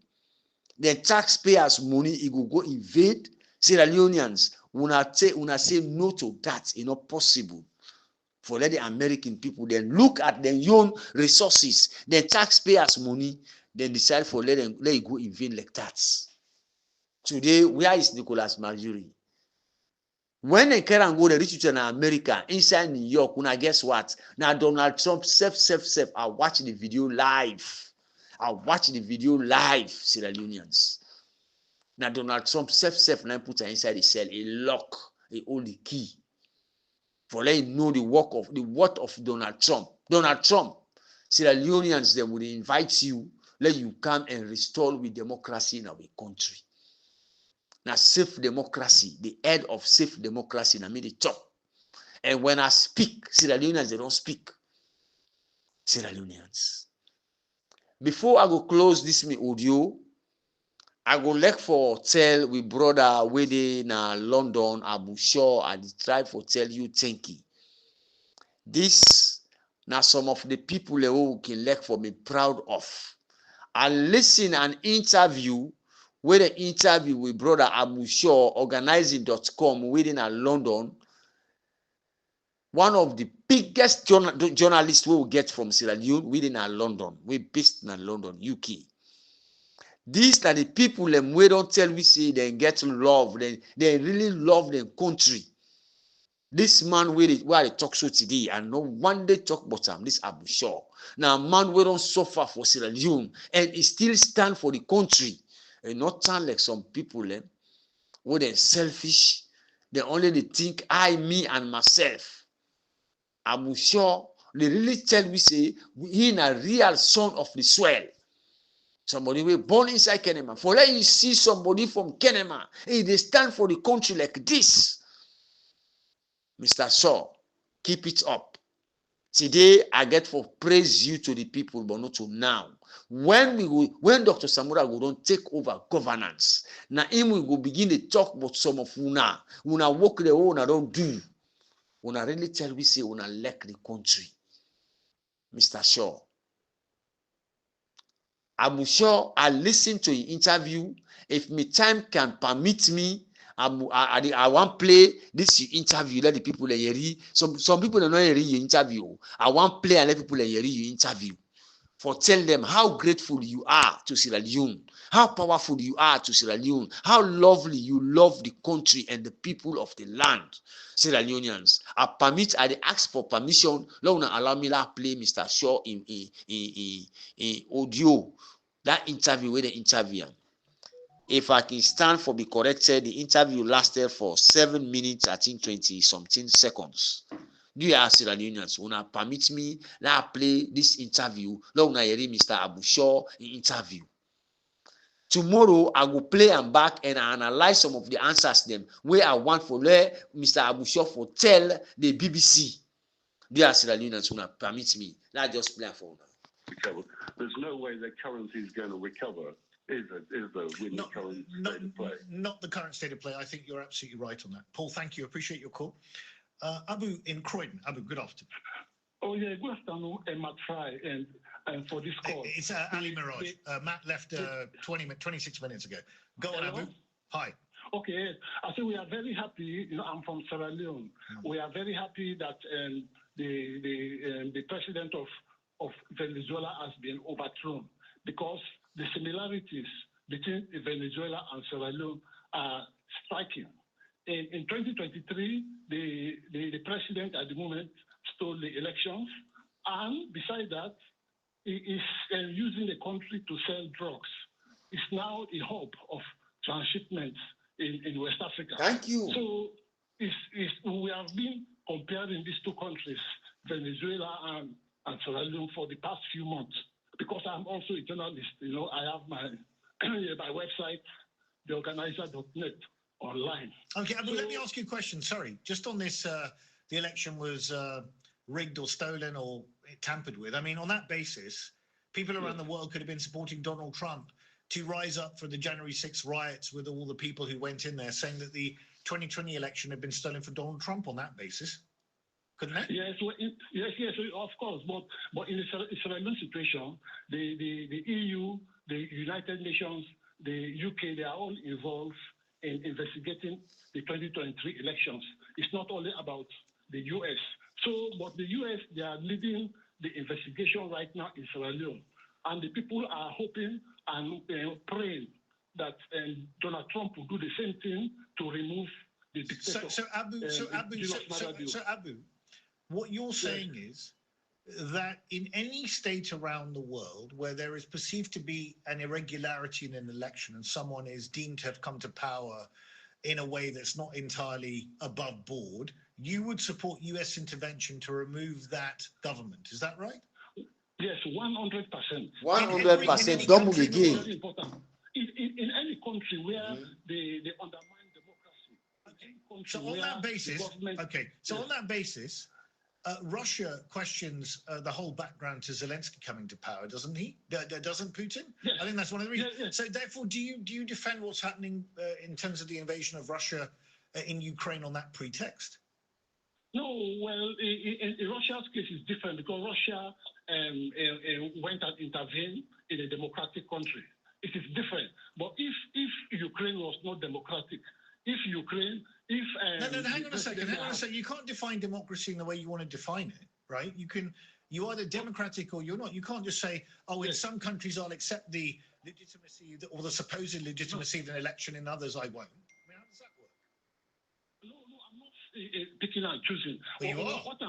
the taxpayers' money, it will go invade Sierra Leoneans. When I say no to that, it's not possible. For let the American people then look at their own resources, the taxpayers' money, then decide for let it go in vain like that. Today, where is Nicolas Maduro? When they can go, they reach to America, inside New York, when I guess what? Now Donald Trump, I watch the video live. Sierra Leoneans. Now Donald Trump, now put her inside the cell, a lock, a hold the key. For let him know the work of Donald Trump. Donald Trump, Sierra Leoneans, they would invite you, let you come and restore with democracy in our country. Now, safe democracy, the head of safe democracy, I made it talk. And when I speak, Sierra Leoneans, they don't speak. Sierra Leoneans. Before I go close this audio, I go like for tell we brother waiting in London, Abu Shaw, and try for tell you thank you. This now some of the people who can like for me proud of. I listen an interview where the interview with brother Abu Shaw, organizing.com within London. One of the biggest journalists we will get from Sierra Leone within London. We based in London, UK. These are the people them we don't tell we say they get love. They really love their country. This man where they talk so today, and no one day talk about him, this Abu Shaw. Now, man we don't suffer for Sierra Leone, and he still stand for the country. And not sound like some people where they're selfish. They only think I, me, and myself. Abu Shaw, they really tell we say he is a real son of the soil. Somebody will born inside Kenema. For let you see somebody from Kenema, they stand for the country like this. Mr. Shaw, keep it up. Today, I get for praise you to the people, but not to now. When Dr. Samura will don't take over governance, now him we go begin to talk about some of una work the way una don't do. Una really tell we say una like the country. Mr. Shaw. I'm sure I listen to your interview. If my time can permit me, I want play this interview. Let the people hear. Some people don't know hear your interview. I want play and let people hear your interview. For tell them how grateful you are to Sierra Leone, how powerful you are to Sierra Leone, how lovely you love the country and the people of the land, Sierra Leoneans. I ask for permission. Lord, allow me to play Mr. Shaw in audio. That interview with the interviewer. If I can stand for be corrected, the interview lasted for 7 minutes, I think 20 something seconds. Do you ask Sierra Leoneans, wanna permit me now play this interview? Long I hear Mr. Abushaw interview. Tomorrow I will play and back and I analyze some of the answers them where I want for let Mr. Abushaw for tell the BBC. Do you ask Sierra Leoneans, wanna permit me? Now just play for now. There's no way the currency is going to recover. Is the current state of play? Not the current state of play. I think you're absolutely right on that. Paul, thank you. Appreciate your call. Abu in Croydon. Abu, good afternoon. Oh yeah, good afternoon, and Matt Fry, and for this call. It's Ali Mirage. Matt left 26 minutes ago. Go on, Abu. Hi. Okay, I think we are very happy. You know, I'm from Sierra Leone. We are very happy that the president of Venezuela has been overthrown, because the similarities between Venezuela and Sierra Leone are striking. In 2023, the president at the moment stole the elections, and besides that, he is using the country to sell drugs. It's now a hub of transshipments in West Africa. Thank you. So we have been comparing these two countries, Venezuela and Sierra Leone, for the past few months, because I'm also a journalist. You know, I have my website, theorganizer.net, online. Okay, but let me ask you a question. Sorry, just on this, the election was rigged or stolen or tampered with. I mean, on that basis, people around the world could have been supporting Donald Trump to rise up for the January 6th riots with all the people who went in there, saying that the 2020 election had been stolen for Donald Trump on that basis. Couldn't it? Yes, yes, of course. But in the Sierra Leone situation, the EU, the United Nations, the UK, they are all involved in investigating the 2023 elections. It's not only about the US. So, but the US, they are leading the investigation right now in Sierra Leone. And the people are hoping and praying that Donald Trump will do the same thing to remove the dictator. So Abu, what you're saying is that in any state around the world where there is perceived to be an irregularity in an election and someone is deemed to have come to power in a way that's not entirely above board, you would support US intervention to remove that government. Is that right? Yes, 100%. 100%. Don't move again. Very important. In any country where they undermine democracy. Okay. So on that basis, Russia questions the whole background to Zelensky coming to power, doesn't he? Doesn't Putin? Yes. I think that's one of the reasons. Yes. So therefore, do you defend what's happening in terms of the invasion of Russia in Ukraine on that pretext? No, well, in Russia's case, it's different because Russia went and intervened in a democratic country. It is different. But if Ukraine was not democratic, hang on a second. You can't define democracy in the way you want to define it, right? You either democratic or you're not. You can't just say, in some countries I'll accept the legitimacy or the supposed legitimacy of an election, in others I won't. I mean, how does that work? No, I'm not picking and choosing. What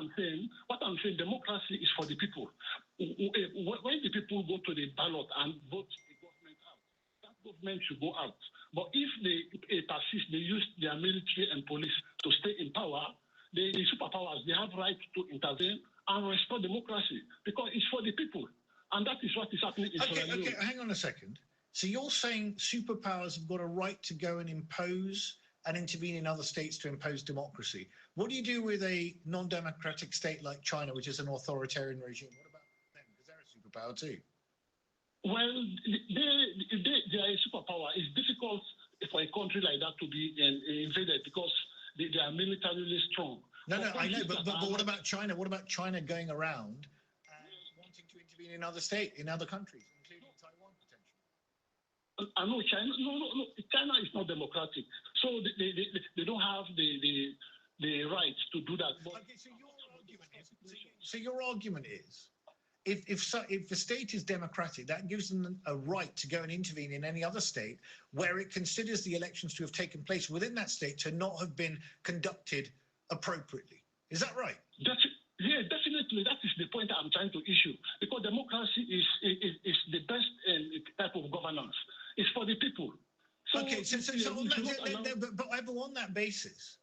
I'm saying, democracy is for the people. When the people go to the ballot and vote the government out, that government should go out. But if they persist, they use their military and police to stay in power, the superpowers, they have right to intervene and restore democracy because it's for the people. And that is what is happening in Sierra Leone. Okay, hang on a second. So you're saying superpowers have got a right to go and impose and intervene in other states to impose democracy. What do you do with a non-democratic state like China, which is an authoritarian regime? What about them? Because they're a superpower too. Well, they are a superpower. It's difficult for a country like that to be invaded because they are militarily strong. No, I know, but what about China? What about China going around and wanting to intervene in other states, in other countries, including Taiwan potentially? I know China. No. China is not democratic, so they don't have the right to do that. But okay, so your argument is, if the state is democratic, that gives them a right to go and intervene in any other state where it considers the elections to have taken place within that state to not have been conducted appropriately. Is that right? Yeah, definitely. That is the point I'm trying to issue. Because democracy is the best type of governance. It's for the people. So, okay, but on that basis,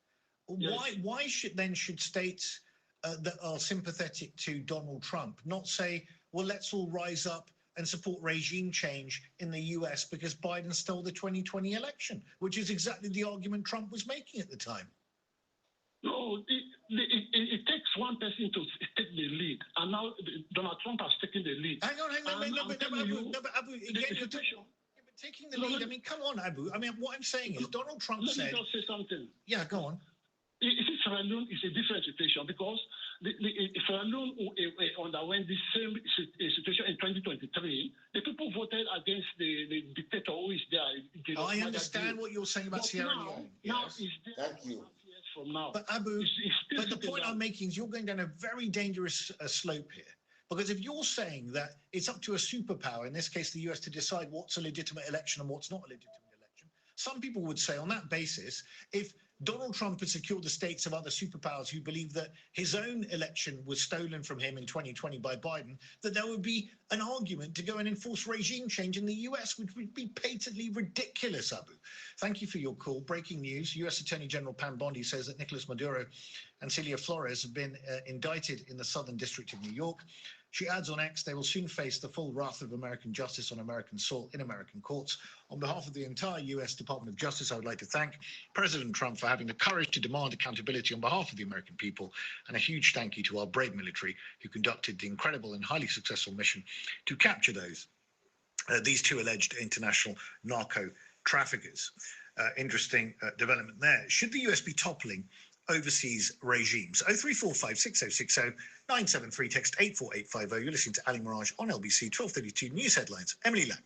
yes. why should states that are sympathetic to Donald Trump not say, well, let's all rise up and support regime change in the US because Biden stole the 2020 election, which is exactly the argument Trump was making at the time? No, it takes one person to take the lead, and now Donald Trump has taken the lead. Hang on, Abu, again, you're taking the lead. I mean, come on, Abu. I mean, what I'm saying is Donald Trump said... Let me just say something. Yeah, go on. Sierra Leone is a different situation because Sierra Leone underwent the same situation in 2023. The people voted against the dictator who is there. I understand what you're saying about Sierra Leone. Now yes. is there. Thank you. From now. But Abu, but the point I'm making is you're going down a very dangerous slope here. Because if you're saying that it's up to a superpower, in this case the US, to decide what's a legitimate election and what's not a legitimate election, some people would say on that basis, if Donald Trump had secured the states of other superpowers who believe that his own election was stolen from him in 2020 by Biden, that there would be an argument to go and enforce regime change in the US, which would be patently ridiculous, Abu. Thank you for your call. Breaking news, US Attorney General Pam Bondi says that Nicolas Maduro and Celia Flores have been indicted in the Southern District of New York. She adds on X, they will soon face the full wrath of American justice on American soil in American courts. On behalf of the entire US Department of Justice, I would like to thank President Trump for having the courage to demand accountability on behalf of the American people, and a huge thank you to our brave military who conducted the incredible and highly successful mission to capture these two alleged international narco traffickers. Interesting development there. Should the US be toppling overseas regimes? 0345 6060 973, text 84850. You're listening to Ali Mirage on LBC 1232 News Headlines. Emily Lang.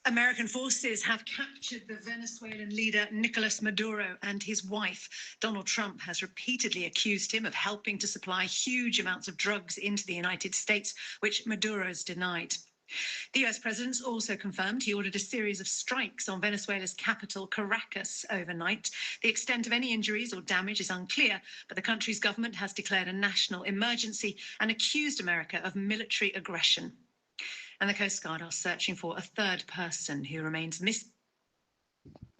American forces have captured the Venezuelan leader Nicolas Maduro, and his wife. Donald Trump has repeatedly accused him of helping to supply huge amounts of drugs into the United States, which Maduro's denied. The US president also confirmed he ordered a series of strikes on Venezuela's capital, Caracas, overnight. The extent of any injuries or damage is unclear, but the country's government has declared a national emergency and accused America of military aggression. And the Coast Guard are searching for a third person who remains missing.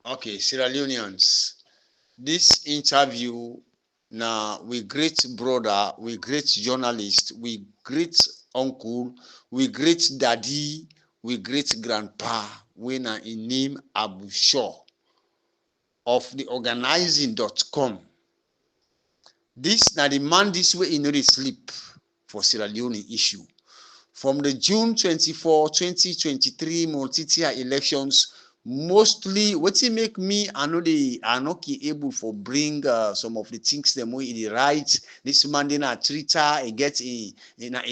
Okay, Sierra Leoneans, this interview now, we great brother, we great journalist, we great uncle, we great daddy, we great grandpa, when I name Abu Shaw of the organizing.com. This now the man this way in really sleep for Sierra Leone issue. From the June 24, 2023 multi-tier elections, mostly what it make me are not able for bring some of the things them way in the right. This man in a Twitter, he gets a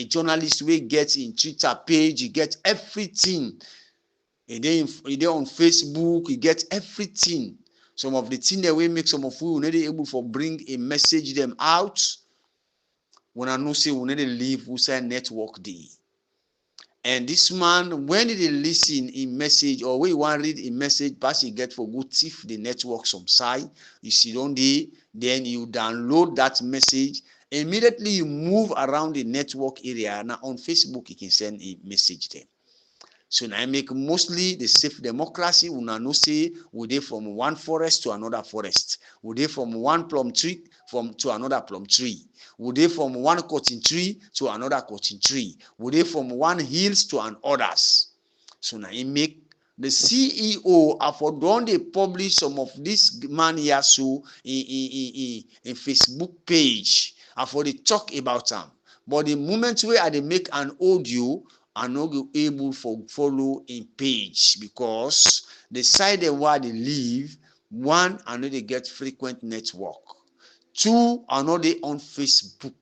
journalist we get in Twitter page, he get everything. He then on Facebook, he get everything. Some of the things that we make some of we not able for bring a message them out. When I know say we need to leave we say network day. And this man, when he listen in message or when you want to read a message, pass you get for good thief the network some side, you see on there, then you download that message. Immediately you move around the network area. Now on Facebook, you can send a message there. So now I make mostly the safe democracy. Una no say we dey from one forest to another forest. We dey from one plum tree to another plum tree. We dey from one cotton tree to another cotton tree. We dey from one hills to others. So now I make the CEO for don dey publish some of this man here so in Facebook page. I for dey talk about them. But the moment where I dey make an audio, I no go able for follow in page because the side where they live, one, I know they get frequent network. Two, I know they on Facebook.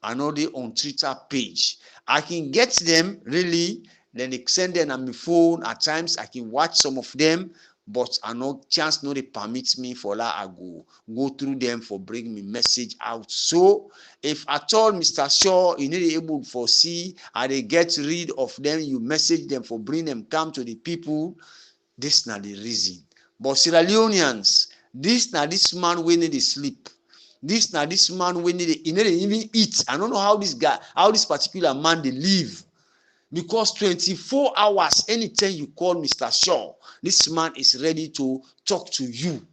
I know they on Twitter page. I can get them really, then they send them on my phone. At times I can watch some of them, but I no chance no they permit me for that. I go through them for bring me message out. So if at all Mr. Shaw you need able for see and they get rid of them, you message them for bring them come to the people. This not the reason. But Sierra Leoneans, this man we need to sleep. This man we need to even eat. I don't know how this particular man they live. Because 24 hours, anytime you call Mr. Shaw, this man is ready to talk to you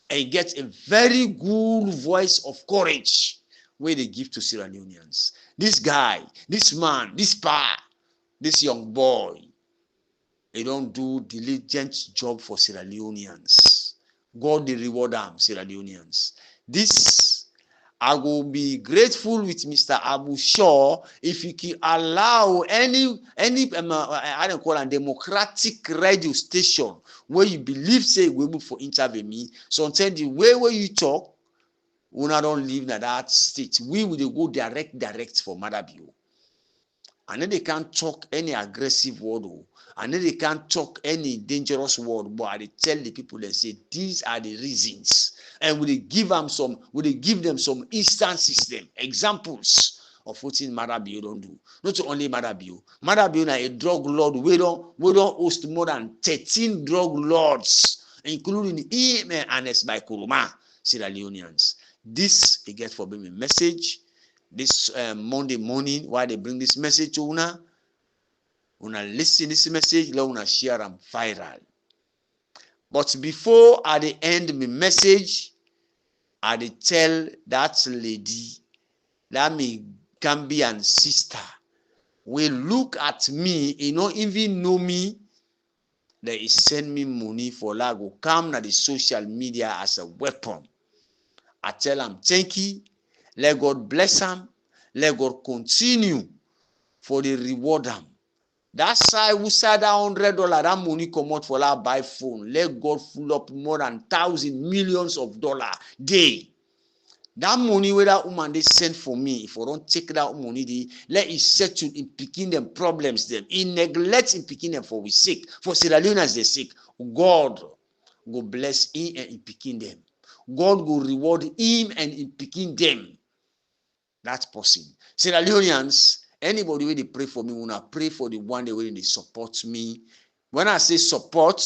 and get a very good voice of courage where they give to Sierra Leoneans. This guy, this man, this young boy, they don't do diligent job for Sierra Leoneans. God they reward them, Sierra Leoneans. This I will be grateful with Mr. Abu Shaw if he can allow any I don't call a democratic radio station where you believe say we able for interview me. Sometimes the way where you talk, we not don't live in that state. We will go direct for Madabio. And then they can't talk any aggressive word, and then they can't talk any dangerous word, but they tell the people, they say these are the reasons, and we give them some instant system examples of what in Madabio don't do. Not only Madabio na a drug lord. We don't host more than 13 drug lords, including him and Anes by Kuruma, Sierra Leoneans. This they get for me message. This Monday morning, why they bring this message to una listen this message, let una share them viral. But before I end my message, I tell that lady, that me Gambian sister, will look at me, you know, even know me, they send me money for lago come na the social media as a weapon. I tell them thank you. Let God bless them. Let God continue for the reward them. That side who said that $100, that money come out for that buy phone. Let God full up more than thousands, millions of dollars day. That money where that woman they send for me, if I don't take that money, let it settle in picking them problems them. In neglect in picking them for we sick. For Sierra Leone as they sick. God go bless him and in picking them. God will reward him and in picking them. That person. Sierra Leoneans, anybody when they pray for me, when I pray for the one they will they support me. When I say support,